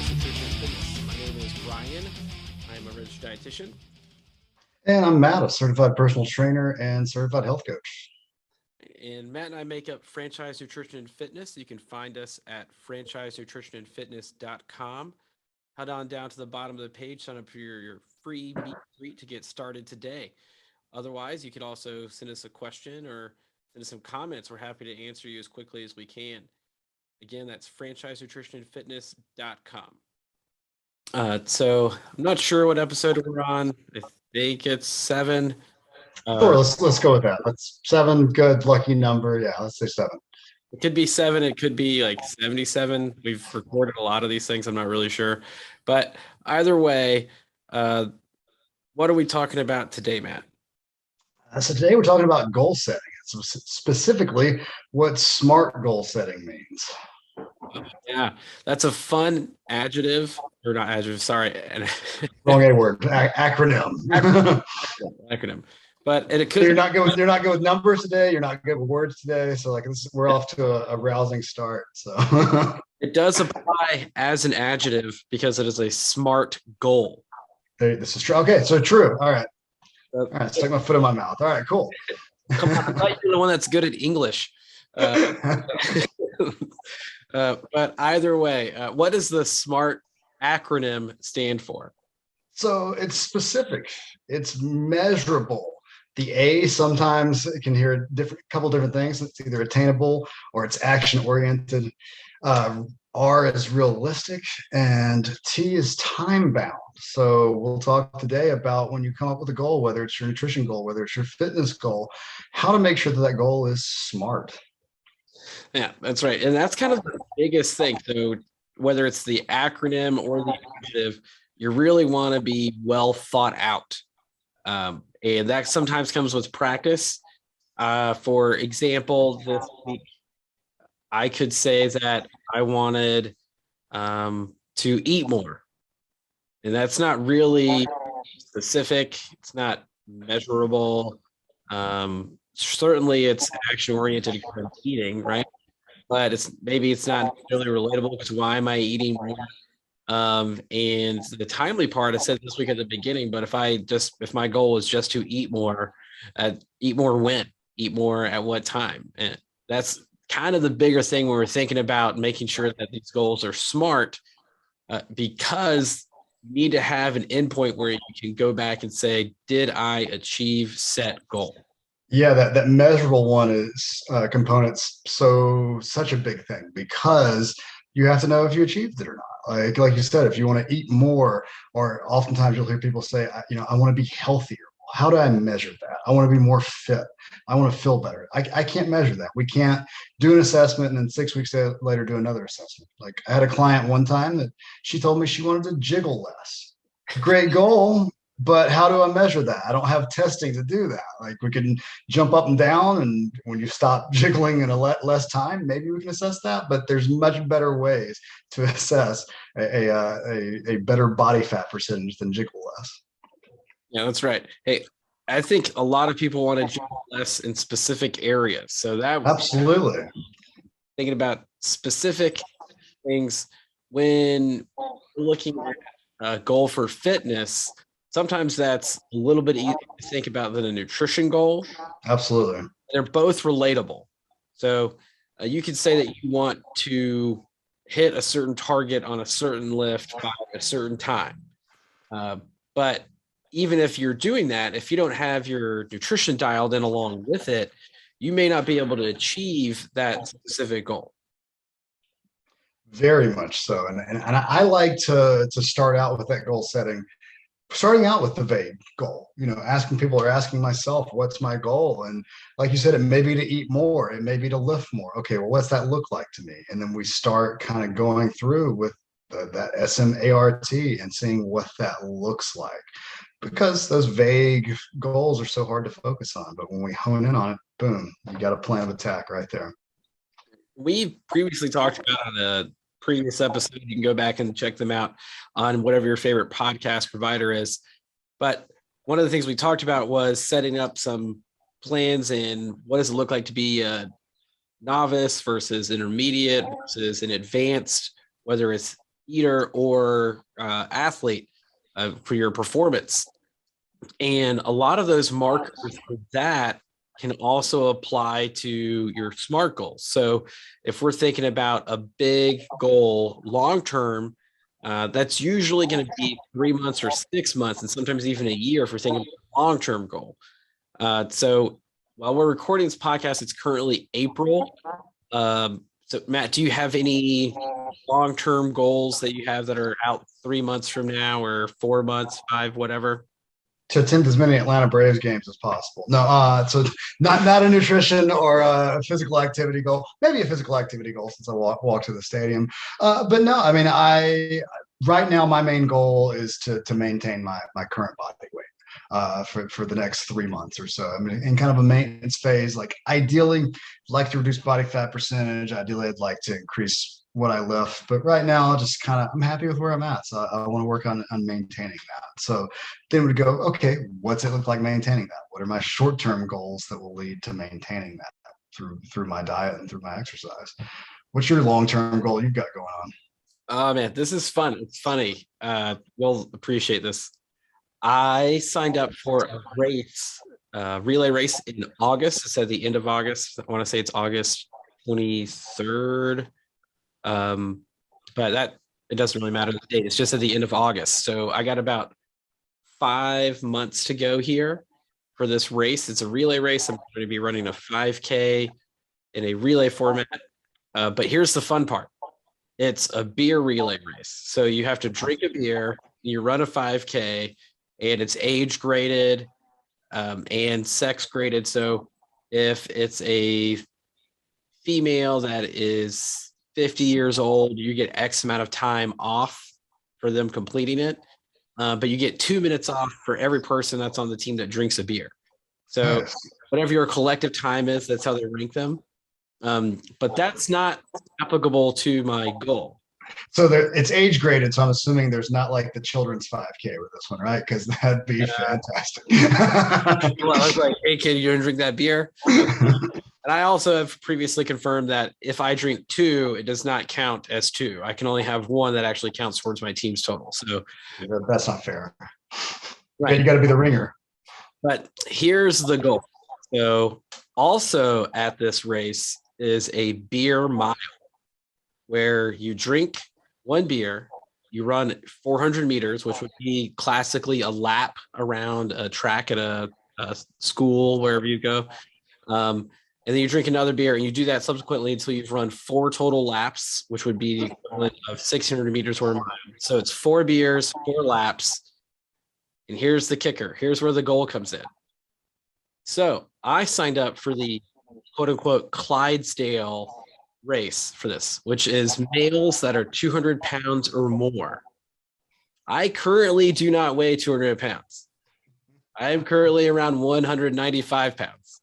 Franchise Nutrition and Fitness. My name is Ryan. I'm a registered dietitian. And I'm Matt, a certified personal trainer and certified health coach. And Matt and I make up Franchise Nutrition and Fitness. You can find us at franchisenutritionandfitness.com. Head on down to the bottom of the page, sign up for your free meet and greet to get started today. Otherwise, you could also send us a question or send us some comments. We're happy to answer you as quickly as we can. Again, that's franchisenutritionandfitness.com. So I'm not sure what episode we're on. I think it's 7. Sure, let's go with that. That's 7, good lucky number. Yeah, let's say 7. It could be 7. It could be like 77. We've recorded a lot of these things. I'm not really sure, but either way, what are we talking about today, Matt? So today we're talking about goal setting. Specifically, what SMART goal setting means. Yeah, that's a fun adjective, or not adjective. Sorry, Wrong A word. Acronym. acronym. But it So could. you're not good with numbers today. You're not good with words today. So we're off to a rousing start. So It does apply as an adjective because it is a SMART goal. this is true. Okay, so true. All right. All right, stick my foot in my mouth. All right, cool. Come on, I thought you're the one that's good at English. But either way, what does the SMART acronym stand for? So it's specific, it's measurable. The A sometimes it can hear a couple different things. It's either attainable or it's action oriented. R is realistic, and T is time bound. So we'll talk today about when you come up with a goal, whether it's your nutrition goal, whether it's your fitness goal, how to make sure that that goal is SMART. Yeah, that's right. And that's kind of the biggest thing. So whether it's the acronym or the adjective, you really want to be well thought out. And that sometimes comes with practice. For example, this week, I could say that I wanted to eat more. And that's not really specific. It's not measurable. Certainly it's action oriented eating, right? But it's not really relatable because why am I eating more? And the timely part, I said this week at the beginning, but if my goal is just to eat more when, eat more at what time, and that's kind of the bigger thing when we're thinking about making sure that these goals are SMART, because you need to have an endpoint where you can go back and say, did I achieve set goal? Yeah, that measurable one is components. So such a big thing because you have to know if you achieved it or not. Like you said, if you want to eat more, or oftentimes you'll hear people say, I want to be healthier. How do I measure that? I want to be more fit. I want to feel better. I can't measure that. We can't do an assessment and then 6 weeks later do another assessment. Like I had a client one time that she told me she wanted to jiggle less. Great goal, but how do I measure that? I don't have testing to do that. Like we can jump up and down, and when you stop jiggling in a less time, maybe we can assess that. But there's much better ways to assess a better body fat percentage than jiggle less. Yeah, that's right. Hey, I think a lot of people want to do less in specific areas. So that Absolutely. thinking about specific things when we're looking at a goal for fitness, sometimes that's a little bit easier to think about than a nutrition goal. Absolutely. They're both relatable. So you could say that you want to hit a certain target on a certain lift by a certain time. But even if you're doing that, if you don't have your nutrition dialed in along with it, you may not be able to achieve that specific goal. Very much so. And I like to start out with that goal setting, starting out with the vague goal, asking people or asking myself, what's my goal? And like you said, it may be to eat more, it may be to lift more. Okay, well, what's that look like to me? And then we start kind of going through with that SMART and seeing what that looks like. Because those vague goals are so hard to focus on. But when we hone in on it, boom, you got a plan of attack right there. We previously talked about on a previous episode. You can go back and check them out on whatever your favorite podcast provider is. But one of the things we talked about was setting up some plans and what does it look like to be a novice versus intermediate versus an advanced, whether it's eater or athlete for your performance. And a lot of those markers for that can also apply to your SMART goals. So if we're thinking about a big goal long term, that's usually going to be 3 months or 6 months, and sometimes even a year if we're thinking about a long term goal. So while we're recording this podcast, it's currently April. So Matt, do you have any long term goals that you have that are out 3 months from now or 4 months, 5, whatever? To attend as many Atlanta Braves games as possible. No, so not a nutrition or a physical activity goal. Maybe a physical activity goal since I walk to the stadium. But no, I mean, I right now my main goal is to maintain my current body weight for the next 3 months or so. I mean, in kind of a maintenance phase. Like ideally, like to reduce body fat percentage. Ideally, I'd like to increase what I lift, but right now, I'm happy with where I'm at. So I want to work on maintaining that. So then we go, okay, what's it look like maintaining that? What are my short-term goals that will lead to maintaining that through my diet and through my exercise? What's your long-term goal you've got going on? Oh man, this is fun. It's funny. We'll appreciate this. I signed up for a race, relay race in August. It's at the end of August. I want to say it's August 23rd. But that it doesn't really matter the date. It's just at the end of August. So I got about 5 months to go here for this race. It's a relay race. I'm going to be running a 5K in a relay format. But here's the fun part. It's a beer relay race. So you have to drink a beer, you run a 5K, and it's age graded and sex graded. So if it's a female that is 50 years old, you get X amount of time off for them completing it. But you get 2 minutes off for every person that's on the team that drinks a beer. So Nice. whatever your collective time is, that's how they rank them. But that's not applicable to my goal. So it's age graded. So I'm assuming there's not like the children's 5K with this one, right? Because that'd be fantastic. Well, I was like, hey, kid, you gonna drink that beer? And I also have previously confirmed that if I drink 2, it does not count as 2. I can only have 1 that actually counts towards my team's total. So that's not fair. right. You got to be the ringer. But here's the goal. So also at this race is a beer mile where you drink 1 beer, you run 400 meters, which would be classically a lap around a track at a school, wherever you go. And then you drink another beer and you do that subsequently until you've run 4 total laps, which would be the equivalent of 600 meters or a mile. So it's 4 beers, 4 laps. And here's the kicker. Here's where the goal comes in. So I signed up for the quote unquote Clydesdale race for this, which is males that are 200 pounds or more. I currently do not weigh 200 pounds. I am currently around 195 pounds.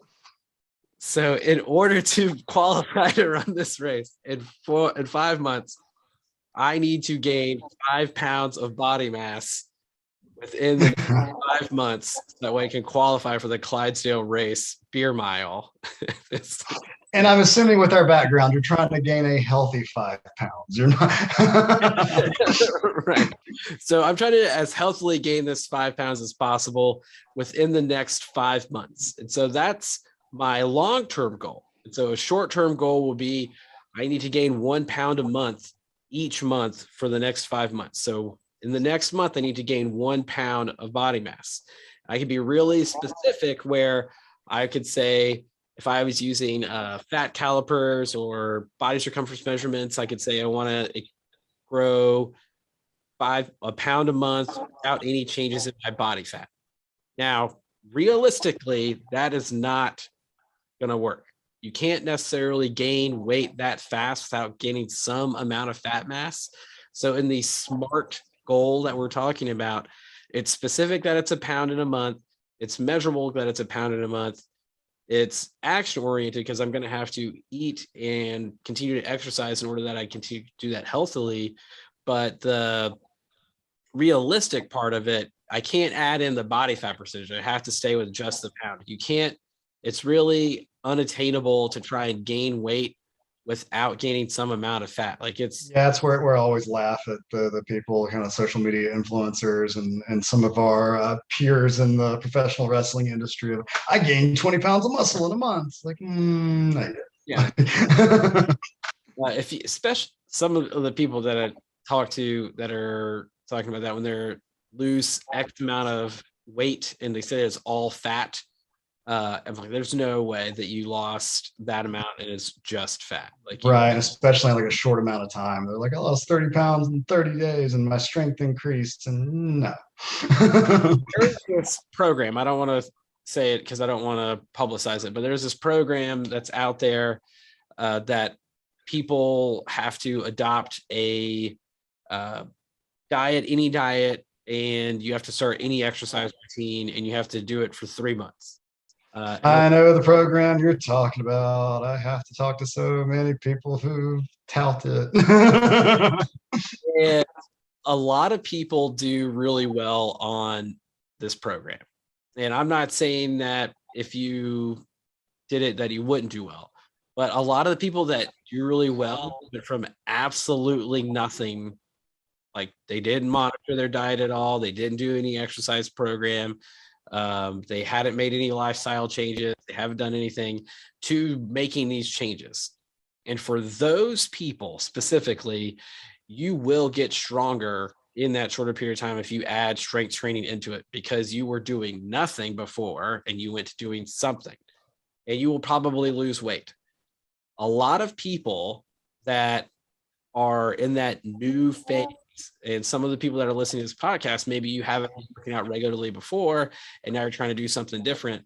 So in order to qualify to run this race in 5 months, I need to gain 5 pounds of body mass within the 5 months. That way I can qualify for the Clydesdale race beer mile. And I'm assuming with our background, you're trying to gain a healthy 5 pounds. You're not. Right. So I'm trying to as healthily gain this 5 pounds as possible within the next 5 months. And so that's my long-term goal. And so a short-term goal will be I need to gain 1 pound a month each month for the next 5 months. So in the next month, I need to gain 1 pound of body mass. I could be really specific where I could say, if I was using fat calipers or body circumference measurements, I could say I want to grow a pound a month without any changes in my body fat. Now, realistically, that is not going to work. You can't necessarily gain weight that fast without gaining some amount of fat mass. So in the SMART goal that we're talking about, it's specific that it's a pound in a month. It's measurable that it's a pound in a month. It's action oriented because I'm going to have to eat and continue to exercise in order that I continue to do that healthily. But the realistic part of it, I can't add in the body fat percentage. I have to stay with just the pound. You can't, it's really unattainable to try and gain weight without gaining some amount of fat. Like it's Yeah, that's where I always laugh at the people, kind of social media influencers and some of our peers in the professional wrestling industry. I gained 20 pounds of muscle in a month. Like, no, you yeah. didn't. If you, especially some of the people that I talk to that are talking about that when they're lose X amount of weight and they say it's all fat. I'm like, there's no way that you lost that amount and it's just fat. Like you, Right, especially in like a short amount of time. They're like, I lost 30 pounds in 30 days and my strength increased. And no. there's this program. I don't want to say it because I don't want to publicize it, but there's this program that's out there that people have to adopt a diet, any diet, and you have to start any exercise routine, and you have to do it for 3 months. And I know the program you're talking about. I have to talk to so many people who tout it. and a lot of people do really well on this program. And I'm not saying that if you did it that you wouldn't do well, but a lot of the people that do really well went from absolutely nothing. Like they didn't monitor their diet at all. They didn't do any exercise program. They hadn't made any lifestyle changes. They haven't done anything to making these changes. And for those people specifically, you will get stronger in that shorter period of time if you add strength training into it because you were doing nothing before and you went to doing something, and you will probably lose weight. A lot of people that are in that new phase, and some of the people that are listening to this podcast, maybe you haven't been working out regularly before and now you're trying to do something different.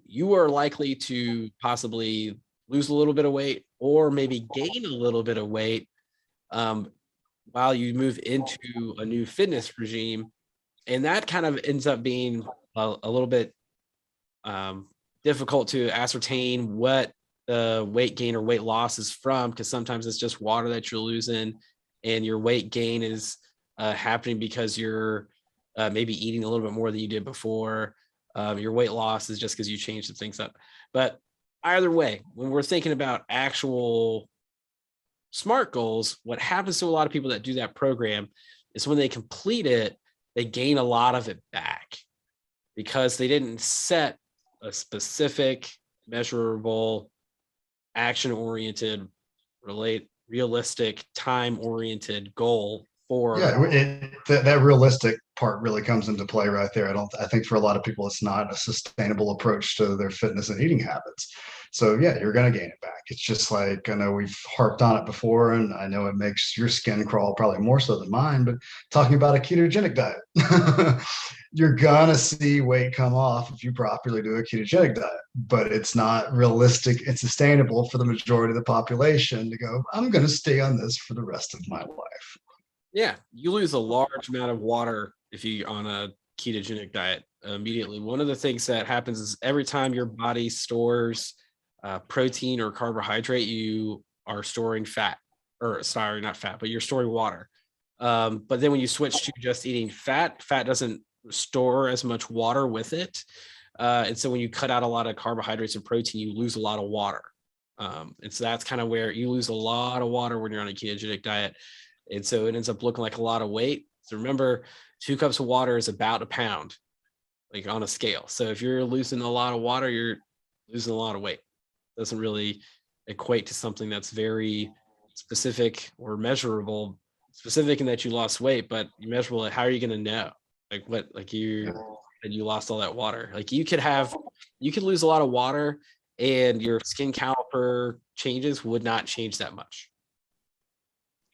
You are likely to possibly lose a little bit of weight or maybe gain a little bit of weight while you move into a new fitness regime. And that kind of ends up being a little bit difficult to ascertain what the weight gain or weight loss is from, because sometimes it's just water that you're losing and your weight gain is happening because you're maybe eating a little bit more than you did before. Your weight loss is just because you changed some things up. But either way, when we're thinking about actual SMART goals, what happens to a lot of people that do that program is when they complete it, they gain a lot of it back because they didn't set a specific, measurable, action-oriented, realistic, time-oriented goal for. Yeah, that realistic part really comes into play right there. I think for a lot of people, it's not a sustainable approach to their fitness and eating habits. So yeah, you're going to gain it back. It's just like, I know we've harped on it before, and I know it makes your skin crawl probably more so than mine, but talking about a ketogenic diet, you're going to see weight come off if you properly do a ketogenic diet, but it's not realistic and sustainable for the majority of the population to go, I'm going to stay on this for the rest of my life. Yeah, you lose a large amount of water if you on a ketogenic diet immediately. One of the things that happens is every time your body stores protein or carbohydrate, you are storing fat, or sorry, not fat, but you're storing water. But then when you switch to just eating fat, fat doesn't store as much water with it. And so when you cut out a lot of carbohydrates and protein, you lose a lot of water. And so that's kind of where you lose a lot of water when you're on a ketogenic diet. And so it ends up looking like a lot of weight. So remember, 2 cups of water is about a pound, like on a scale. So if you're losing a lot of water, you're losing a lot of weight. It doesn't really equate to something that's very specific or measurable, specific in that you lost weight, but you measurable it. How are you going to know? Like what, like you, and you lost all that water. Like you could lose a lot of water and your skin caliper changes would not change that much.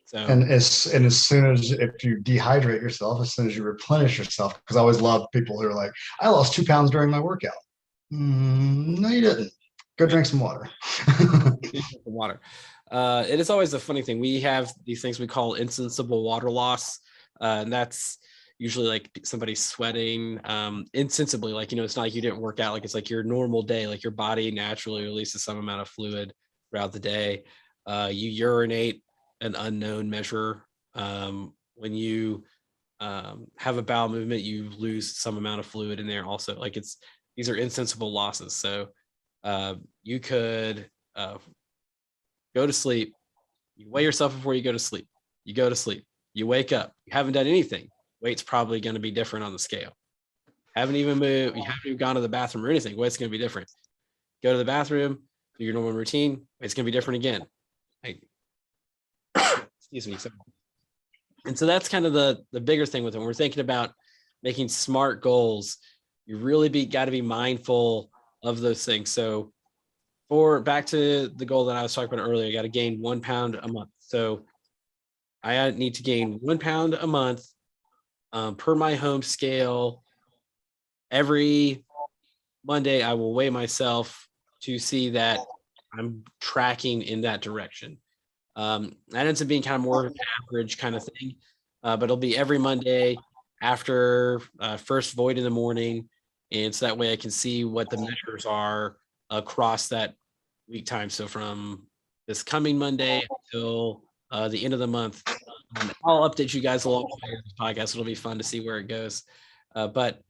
So, and as soon as, if you dehydrate yourself, as soon as you replenish yourself, because I always love people who are like, I lost 2 pounds during my workout. No, you didn't. Go drink some water. water. It is always a funny thing. We have these things we call insensible water loss, and that's usually like somebody sweating insensibly. Like, it's not like you didn't work out. Like it's like your normal day. Like your body naturally releases some amount of fluid throughout the day. You urinate an unknown measure. When you have a bowel movement, you lose some amount of fluid in there also. Like these are insensible losses. So you could go to sleep. You weigh yourself before you go to sleep. You go to sleep. You wake up. You haven't done anything. Weight's probably going to be different on the scale. Haven't even moved. You haven't even gone to the bathroom or anything. Weight's going to be different. Go to the bathroom, do your normal routine. It's going to be different again. Like, excuse me. And so that's kind of the bigger thing with it. When we're thinking about making smart goals, you really got to be mindful of those things. So for back to the goal that I was talking about earlier, I got to gain 1 pound a month. So I need to gain 1 pound a month per my home scale. Every Monday, I will weigh myself to see that I'm tracking in that direction. That ends up being kind of more of an average kind of thing, but it'll be every Monday after first void in the morning. And so that way I can see what the measures are across that week time. So from this coming Monday until the end of the month, I'll update you guys along the podcast. It'll be fun to see where it goes. But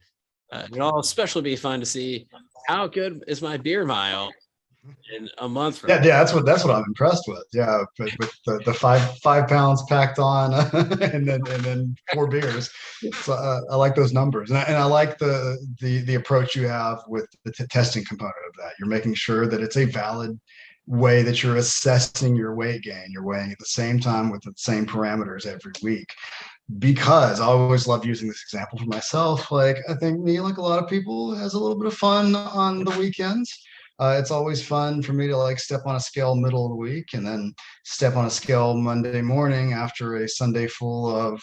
it'll especially be fun to see how good is my beer mile in a month from Yeah, that's what I'm impressed with. Yeah, with the 5 pounds packed on, and then 4 beers. So I like those numbers, and I like the approach you have with the testing component of that. You're making sure that it's a valid way that you're assessing your weight gain. You're weighing at the same time with the same parameters every week. Because I always love using this example for myself. Like I think me, like a lot of people, has a little bit of fun on the weekends. It's always fun for me to like step on a scale middle of the week and then step on a scale Monday morning after a Sunday full of,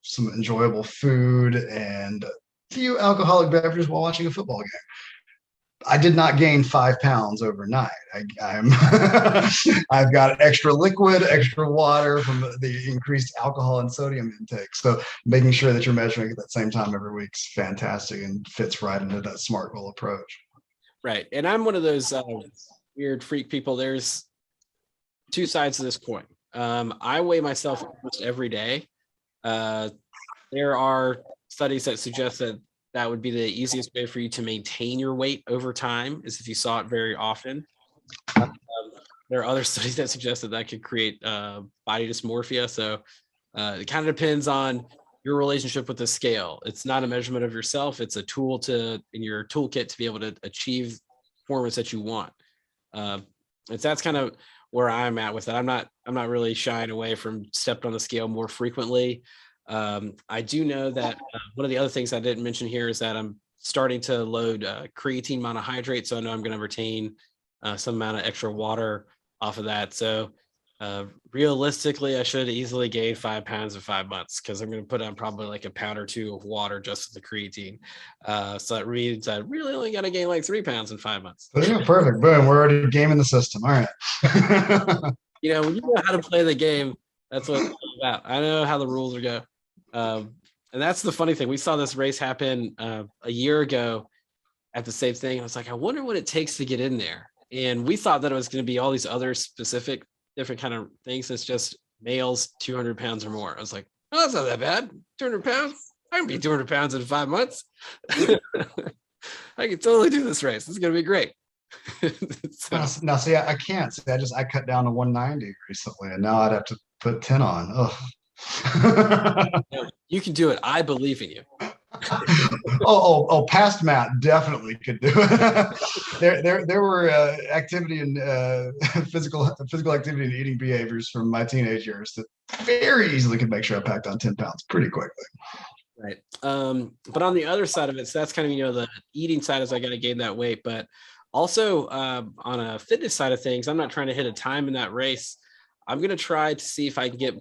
some enjoyable food and a few alcoholic beverages while watching a football game. I did not gain 5 pounds overnight. I'm I've got extra liquid, extra water from the increased alcohol and sodium intake. So making sure that you're measuring at that same time every week is fantastic and fits right into that SMART goal approach. Right. And I'm one of those weird freak people. There's two sides to this coin. I weigh myself almost every day. There are studies that suggest that would be the easiest way for you to maintain your weight over time, is if you saw it very often. There are other studies that suggest that could create body dysmorphia. So it kind of depends on your relationship with the scale. It's not a measurement of yourself. It's a tool in your toolkit to be able to achieve performance that you want. And that's kind of where I'm at with it. I'm not really shying away from stepping on the scale more frequently. I do know that one of the other things I didn't mention here is that I'm starting to load creatine monohydrate. So I know I'm going to retain some amount of extra water off of that. So realistically, I should easily gain 5 pounds in 5 months, because I'm going to put on probably like a pound or two of water just with the creatine. So that means I really only got to gain like 3 pounds in 5 months. Yeah, perfect. Boom. We're already gaming the system. All right. When you know how to play the game, that's what it's about. I know how the rules are go. And that's the funny thing. We saw this race happen a year ago at the same thing. I was like, I wonder what it takes to get in there. And we thought that it was going to be all these other specific different kind of things. It's just males 200 pounds or more. I was like, oh, that's not that bad. 200 pounds. I can be 200 pounds in 5 months. I can totally do this race. It's going to be great. Now, see, I can't. See, I cut down to 190 recently, and now I'd have to put 10 on. You can do it. I believe in you. Past Matt definitely could do it. there were activity and physical activity and eating behaviors from my teenage years that very easily could make sure I packed on 10 pounds pretty quickly. Right. But on the other side of it, so that's kind of, the eating side is I got to gain that weight, but also on a fitness side of things, I'm not trying to hit a time in that race. I'm going to try to see if I can get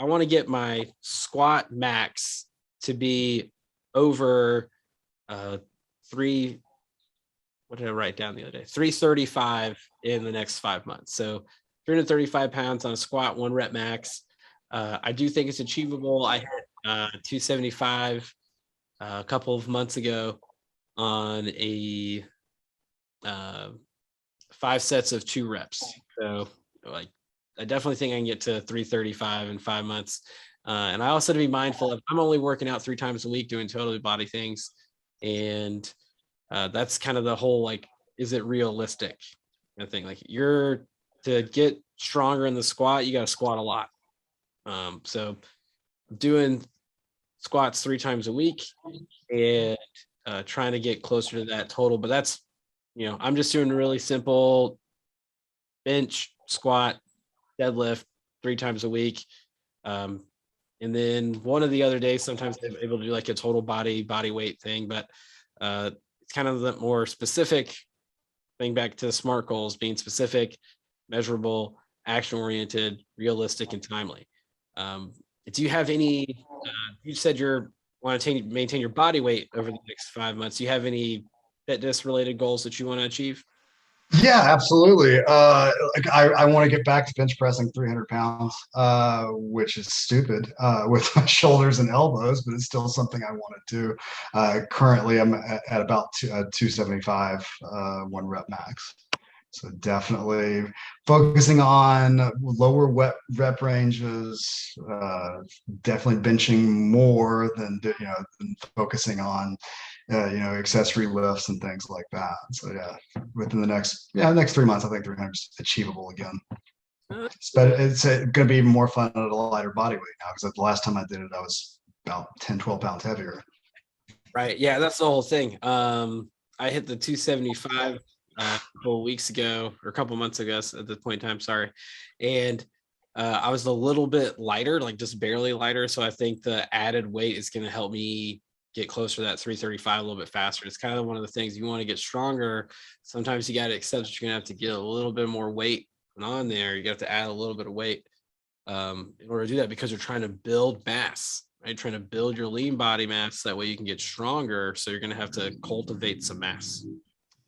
I want to get my squat max to be over what did I write down the other day? 335 in the next 5 months. So 335 pounds on a squat, 1 rep max. I do think it's achievable. I hit 275 a couple of months ago on a 5 sets of 2 reps. So I definitely think I can get to 335 in 5 months. And I also to be mindful of, I'm only working out 3 times a week doing total body things. And that's kind of the whole, is it realistic? I think you're to get stronger in the squat, you got to squat a lot. So doing squats 3 times a week and trying to get closer to that total. But that's, I'm just doing really simple bench, squat, deadlift 3 times a week. And then one of the other days, sometimes I'm able to do like a total body weight thing, but it's kind of the more specific thing, back to SMART goals, being specific, measurable, action-oriented, realistic, and timely. Do you have any, you said you want to maintain your body weight over the next 5 months. Do you have any fitness related goals that you want to achieve? Yeah, absolutely. Like I want to get back to bench pressing 300 pounds, which is stupid with my shoulders and elbows, but it's still something I want to do. Currently, I'm at about 275, 1 rep max. So definitely focusing on lower rep ranges, definitely benching more than focusing on accessory lifts and things like that. So yeah, within the next 3 months, I think 300 is achievable again. It's going to be even more fun at a lighter body weight now, because the last time I did it, I was about 10, 12 pounds heavier. Right. Yeah, that's the whole thing. I hit the 275 a couple of weeks ago, or a couple of months ago at this point in time, sorry. And I was a little bit lighter, like just barely lighter. So I think the added weight is going to help me get closer to that 335 a little bit faster. It's kind of one of the things, you want to get stronger. Sometimes you got to accept that you're going to have to get a little bit more weight on there. You got to add a little bit of weight in order to do that, because you're trying to build mass, right? Trying to build your lean body mass. That way you can get stronger. So you're going to have to cultivate some mass.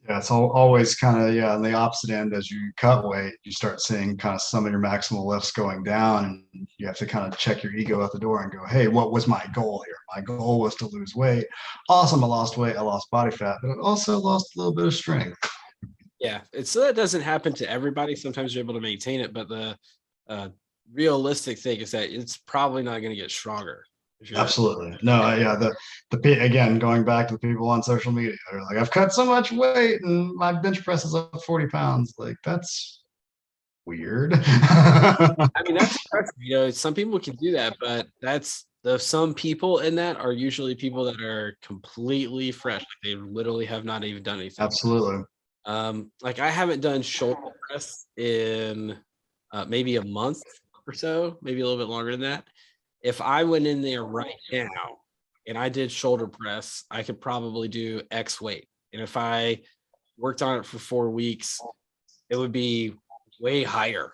Yeah, it's always kind of, on the opposite end. As you cut weight, you start seeing kind of some of your maximal lifts going down, and you have to kind of check your ego out the door and go, hey, what was my goal here? My goal was to lose weight. Awesome, I lost weight, I lost body fat, but I also lost a little bit of strength. Yeah, so that doesn't happen to everybody. Sometimes you're able to maintain it, but the realistic thing is that it's probably not going to get stronger. Absolutely. No, yeah. Again, going back to the people on social media, they're like, I've cut so much weight and my bench press is up 40 pounds. Like, that's weird. I mean, that's impressive. Some people can do that, but some people in that are usually people that are completely fresh. Like, they literally have not even done anything. Absolutely. Like, I haven't done shoulder press in maybe a month or so, maybe a little bit longer than that. If I went in there right now and I did shoulder press, I could probably do X weight. And if I worked on it for 4 weeks, it would be way higher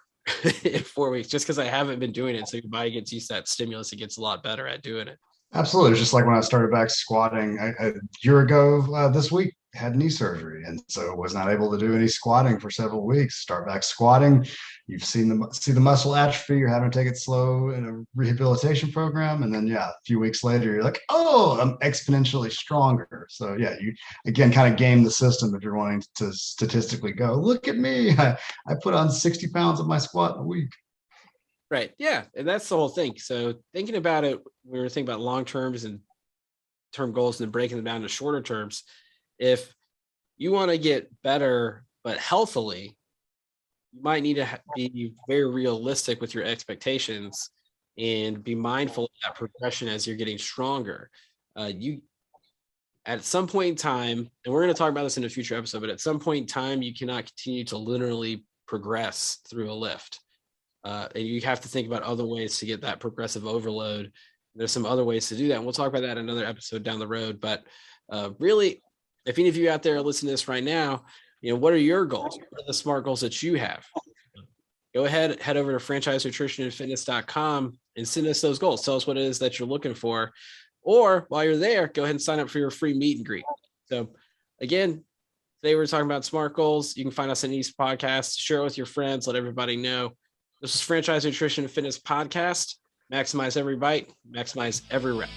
in 4 weeks, just because I haven't been doing it. So your body gets used to that stimulus. It gets a lot better at doing it. Absolutely. It's just like when I started back squatting a year ago this week, had knee surgery, and so was not able to do any squatting for several weeks. Start back squatting. You've seen the muscle atrophy. You're having to take it slow in a rehabilitation program, and then a few weeks later, you're like, oh, I'm exponentially stronger. So yeah, you again kind of game the system if you're wanting to statistically go, look at me, I put on 60 pounds of my squat in a week. Right. Yeah. And that's the whole thing. So thinking about it, we were thinking about long terms and term goals, and then breaking them down to shorter terms. If you want to get better, but healthily, you might need to be very realistic with your expectations and be mindful of that progression as you're getting stronger. You, at some point in time, and we're going to talk about this in a future episode, but at some point in time, you cannot continue to linearly progress through a lift. And you have to think about other ways to get that progressive overload. There's some other ways to do that. And we'll talk about that in another episode down the road. But really, if any of you out there listening to this right now, what are your goals? What are the SMART goals that you have? Go ahead, head over to franchisenutritionandfitness.com and send us those goals. Tell us what it is that you're looking for. Or while you're there, go ahead and sign up for your free meet and greet. So again, today we're talking about SMART goals. You can find us in these podcasts. Share it with your friends. Let everybody know. This is Franchise Nutrition and Fitness Podcast. Maximize every bite, maximize every rep.